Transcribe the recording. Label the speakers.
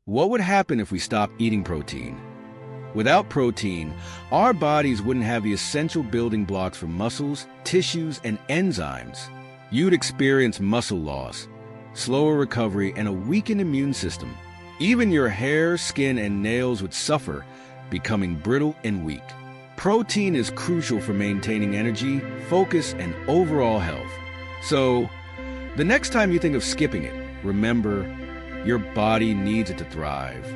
Speaker 1: What would happen if we stopped eating protein? Without protein, our bodies wouldn't have the essential building blocks for muscles, tissues, and enzymes. You'd experience muscle loss, slower recovery, and a weakened immune system. Even your hair, skin, and nails would suffer, becoming brittle and weak. Protein is crucial for maintaining energy, focus, and overall health. So, the next time you think of skipping it, remember, your body needs it to thrive.